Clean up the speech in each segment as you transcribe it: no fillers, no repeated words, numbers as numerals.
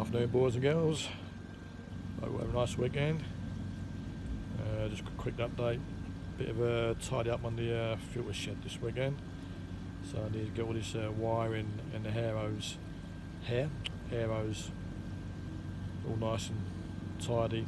Afternoon, boys and girls. Hope you have a nice weekend. Just a quick update. Bit of a tidy up on the filter shed this weekend. So I need to get all this wiring and the arrows all nice and tidy.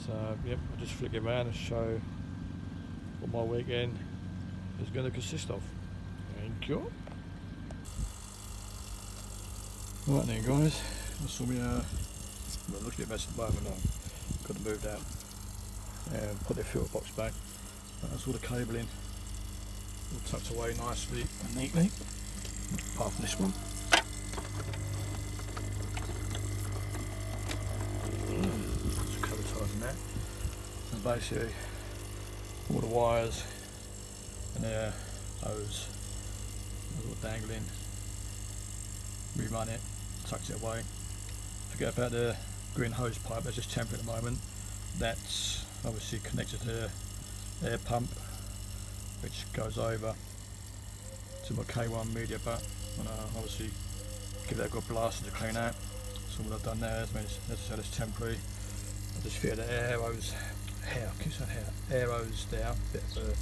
So yep, I'll just flick it around and show what my weekend is going to consist of. Thank you. Right then, guys. That's all me. Well, looking at this at the moment. I've got to move that and put the filter box back. That's all the cabling all tucked away nicely and neatly. Apart from this one. Just cover ties in that. And basically, all the wires and the hose are all dangling. Rerun it, tucked it away. Forget about the green hose pipe, that's just temporary at the moment. That's obviously connected to the air pump, which goes over to my K1 media butt, and obviously give that a good blast to clean out. So what I've done there is, as I said, it's temporary. I just fitted the arrows down, bit of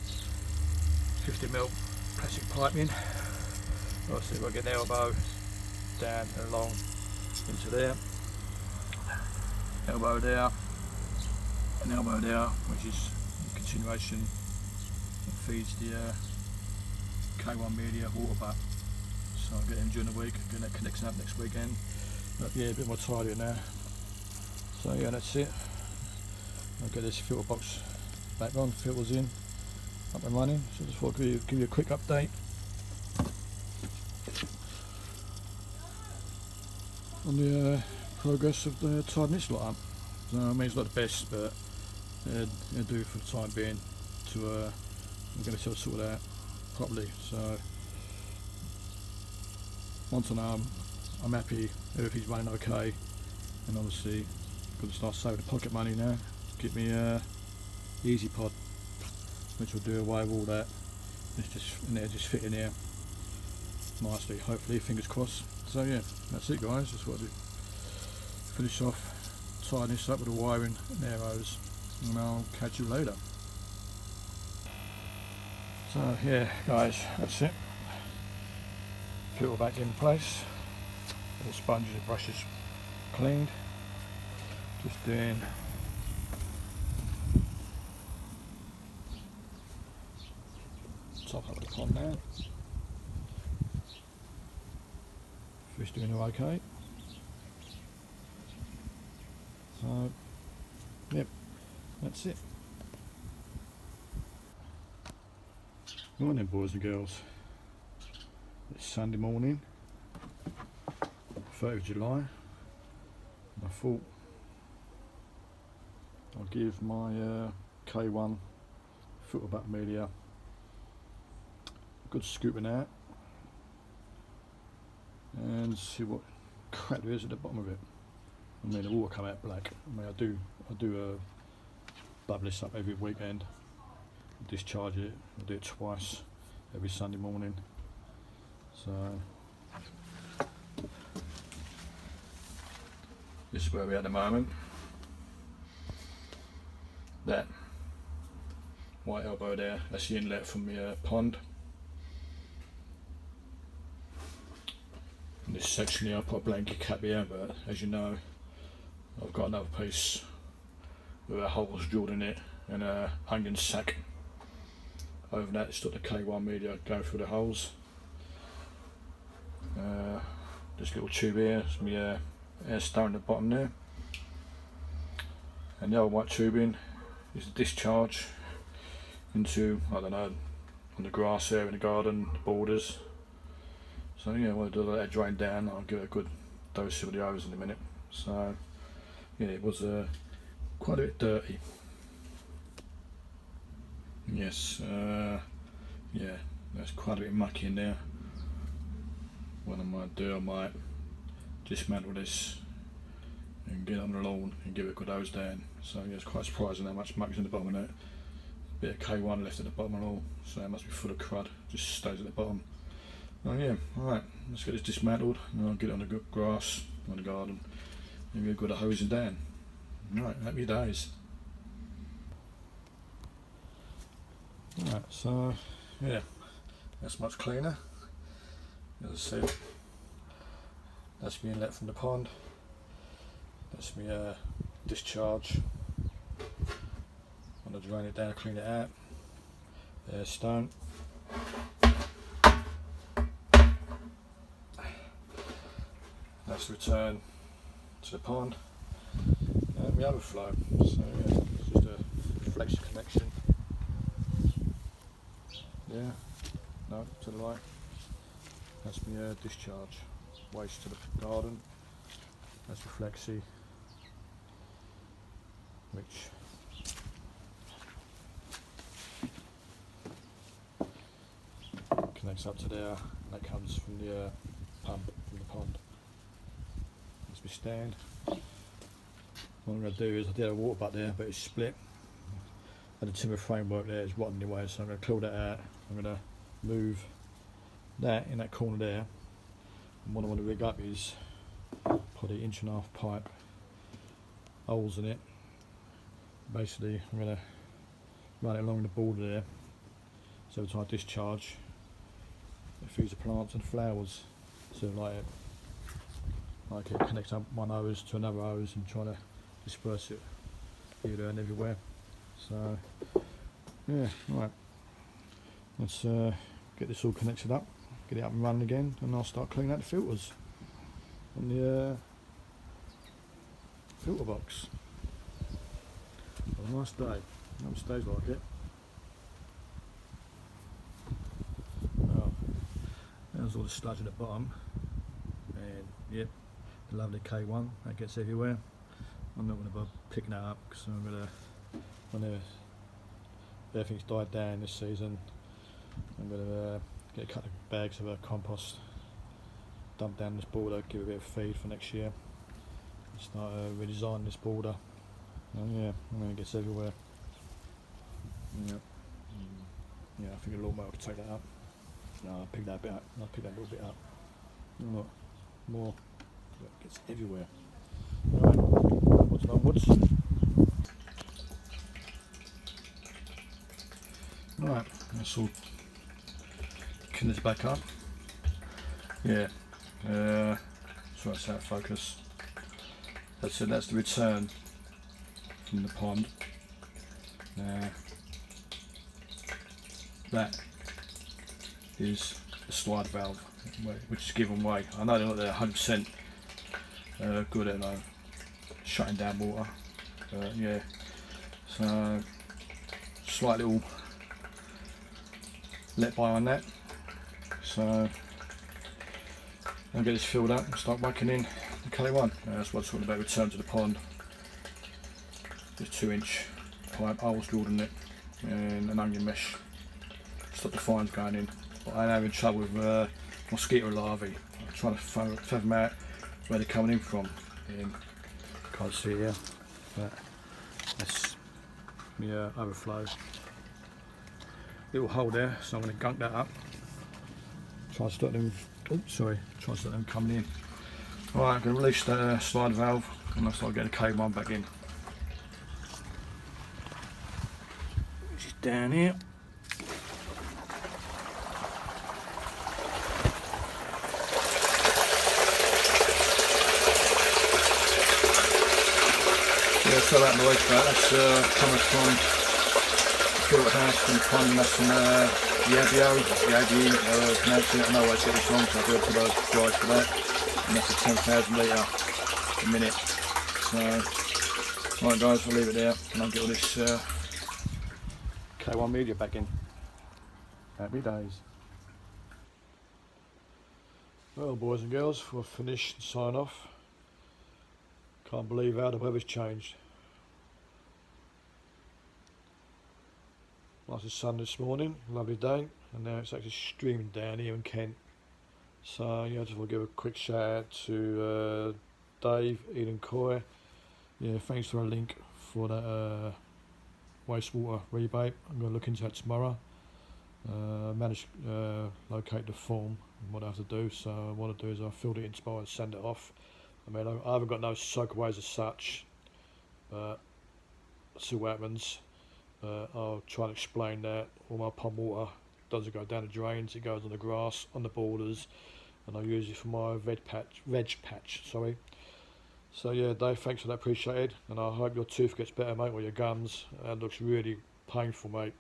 50mm plastic piping. Obviously we'll get the elbow down and along into there, elbow there, and elbow there, which is the continuation that feeds the K1 media water butt. So I'll get them during the week, get that connection up next weekend. But yeah, a bit more tidy now. So yeah, that's it. I'll get this filter box back on, filters in, up and running. So just thought I'd give you a quick update on the progress of the tidying this lot up. So, I mean, it's not the best, but it'll do for the time being. I'm going to sort that out properly. So once I know I'm happy, everything's running okay, and obviously got to start saving the pocket money now. Get me Easy Pod, which will do away with all that. It's just fit in here nicely. Hopefully, fingers crossed. So yeah, that's it, guys. Just wanted to finish off, tying this up with the wiring and arrows, and I'll catch you later. So yeah, guys, that's it. Filter back in place. All the sponges and brushes cleaned. Just doing top up the pond now. Fish doing all okay. So, yep, that's it. Morning, boys and girls. It's Sunday morning, 3rd of July. I thought I'll give my K1 filter butt media a good scooping out and see what crap there is at the bottom of it. I mean, the water come out black. I mean, I do bubble this up every weekend, discharge it. I do it twice every Sunday morning. So this is where we're at the moment. That white elbow there, that's the inlet from the pond. In this section here I put a blanket cap here, but as you know, I've got another piece with holes drilled in it and a onion sack over that. It's got the K1 media going through the holes. This little tube here is my air star in the bottom there, and the other white tubing is the discharge into, I don't know, on the grass there in the garden, the borders. So yeah, when I do let that drain down, I'll give it a good dose of the hose in a minute. So yeah, it was quite a bit dirty. Yes, yeah, there's quite a bit mucky in there. What I might do, I might dismantle this and get it on the lawn and give it a good hose down. So yeah, it's quite surprising how much muck's in the bottom of that. Bit of K1 left at the bottom and all, so it must be full of crud, just stays at the bottom. Oh yeah, alright, let's get this dismantled and I'll get it on the good grass on the garden. Maybe we've got a hosing down. Right, happy days. Right, so yeah, that's much cleaner. As I said, that's my inlet from the pond. That's my discharge. I'm going to drain it down, clean it out. There's stone. That's the return to the pond. And the overflow. So yeah, it's just a flex connection. Yeah, no, to the right. That's my discharge. Waste to the garden. That's the flexi, which connects up to there, and that comes from the pump from the pond. That's my stand. What I'm going to do is, I did a water butt there, but it's split. And the timber framework there is rotten anyway, so I'm going to clear that out. I'm going to move that in that corner there. And what I want to rig up is put an 1.5 inch pipe, holes in it. Basically, I'm going to run it along the border there, so every time I discharge, it feeds the plants and flowers. So like it connects up one hose to another hose and trying to disperse it here, there and everywhere. So yeah, right. Let's get this all connected up, get it up and running again, and I'll start cleaning out the filters on the filter box. Have a nice day. Never stays like it. Well, there's all the sludge at the bottom, and yep, the lovely K1 that gets everywhere. I'm not going to bother picking that up because I'm going to, when everything's died down this season, I'm going to get a couple of bags of compost, dump down this border, give it a bit of feed for next year, and start redesigning this border. And yeah, I mean, it gets everywhere. Yeah, yeah, I think a lawnmower could take that up. No, I'll pick that bit up. I'll pick that little bit up. Not more. It gets everywhere. Right, what's onwards? Right, let's all clean this back up. Yeah, so that's out of focus. That's it. That's the return from the pond. That is the slide valve, which is given way. I know they're not there 100% good at shutting down water, but yeah. So slight little let by on that. So I'll get this filled up and start whacking in the K1. That's what I'm talking about, return to the pond. Just 2 inch pipe, holes drilled in it, and an onion mesh. Stop the fines going in. But I'm having trouble with mosquito larvae. I'm trying to find them out where they're coming in from. And can't see it here, but that's the overflow. Little hole there, so I'm going to gunk that up. Try to stop them. Oh, sorry. Try to stop them coming in. Alright, I'm going to release the slide valve and I'll start getting the K1 back in. Which is down here. Yeah, throw that in the waste bag. That's coming from the filter house from the pond, and that's from Yabio, pronounce it. I know I always get this wrong, so I do put a price for that. And that's a 10,000 litre a minute. So, right guys, we'll leave it there and I'll get all this K1 media back in. Happy days. Well, boys and girls, we'll finish and sign off. Can't believe how the weather's changed. Nice as sun this morning, lovely day, and now it's actually streaming down here in Kent. So yeah, I just want to give a quick shout out to Dave, Borden-Koi. Yeah, thanks for a link for that wastewater rebate. I'm going to look into that tomorrow. Managed to locate the form what I have to do. So what I do is I fill it in spy and send it off. I mean, I haven't got no soakaways as such, but see what happens. I'll try and explain that all my pond water doesn't go down the drains, it goes on the grass, on the borders, and I use it for my veg patch, sorry. So yeah, Dave, thanks for that, appreciated, and I hope your tooth gets better, mate, or your gums. That looks really painful, mate.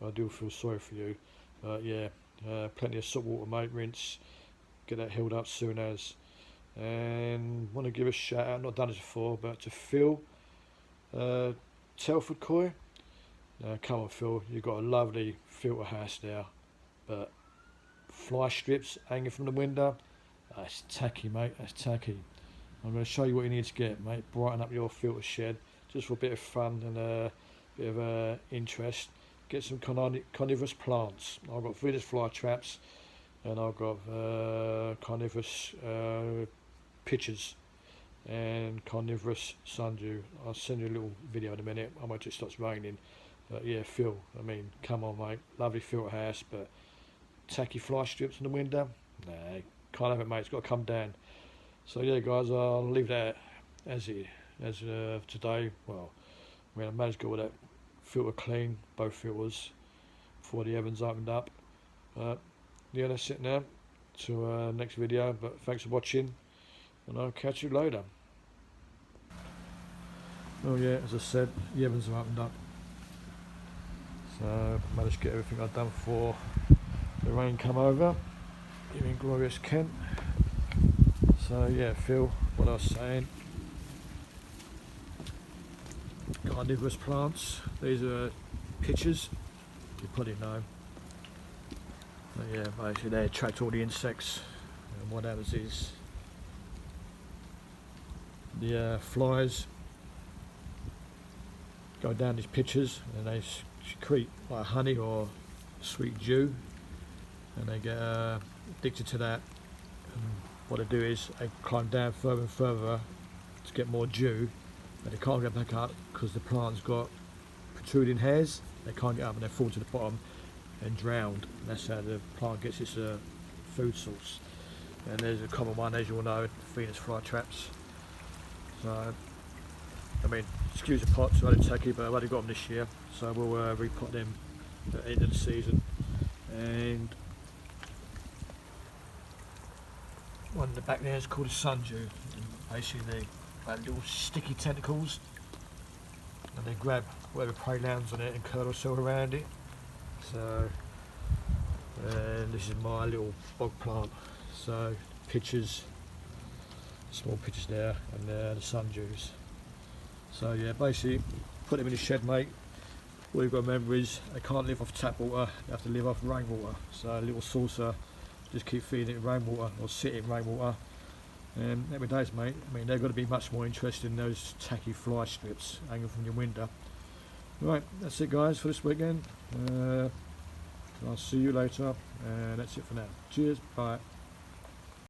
I do feel sorry for you. Yeah, plenty of salt water, mate, rinse, get that healed up soon as. And want to give a shout out, not done this before, but to Phil, Telford-Koi. Come on, Phil, you've got a lovely filter house there, but fly strips hanging from the window, that's tacky, mate, that's tacky. I'm going to show you what you need to get, mate. Brighten up your filter shed, just for a bit of fun and a bit of interest. Get some carnivorous plants. I've got Venus fly traps, and I've got carnivorous pitchers and carnivorous sundew. I'll send you a little video in a minute. I might just starts raining. But yeah, Phil, I mean, come on, mate. Lovely filter house, but tacky fly strips in the window? Nah, can't have it, mate. It's got to come down. So yeah, guys, I'll leave that as today. Well, I mean, I managed to get all that filter clean, both filters, before the ovens opened up. Yeah, that's it now. To next video. But thanks for watching, and I'll catch you later. Oh yeah, as I said, the ovens are opened up. So I managed to get everything I've done before the rain come over. Here in glorious Kent. So yeah, Phil, what I was saying. Carnivorous plants. These are pitchers. You probably know. But yeah, basically they attract all the insects. And what happens is the flies go down these pitchers and they secrete like honey or sweet dew, and they get addicted to that, and what they do is they climb down further and further to get more dew, but they can't get back up because the plant's got protruding hairs. They can't get up and they fall to the bottom and drowned. And that's how the plant gets its food source. And there's a common one, as you all know, Venus fly traps. So I mean, excuse the pots, I didn't take it, but I've only got them this year, so we'll repot them at the end of the season. And one in the back there is called a sundew. Basically, they have little sticky tentacles, and they grab whatever prey lands on it and curl themselves around it. So, and this is my little bog plant. So, pitchers, small pitchers there, and the sundews. So yeah, basically put them in the shed, mate. All you've got to remember is they can't live off tap water, they have to live off rainwater. So a little saucer, just keep feeding it rainwater or sit in rainwater. And every day, mate, I mean, they're going to be much more interested in those tacky fly strips hanging from your window. Right, that's it guys for this weekend. I'll see you later, and that's it for now. Cheers, bye.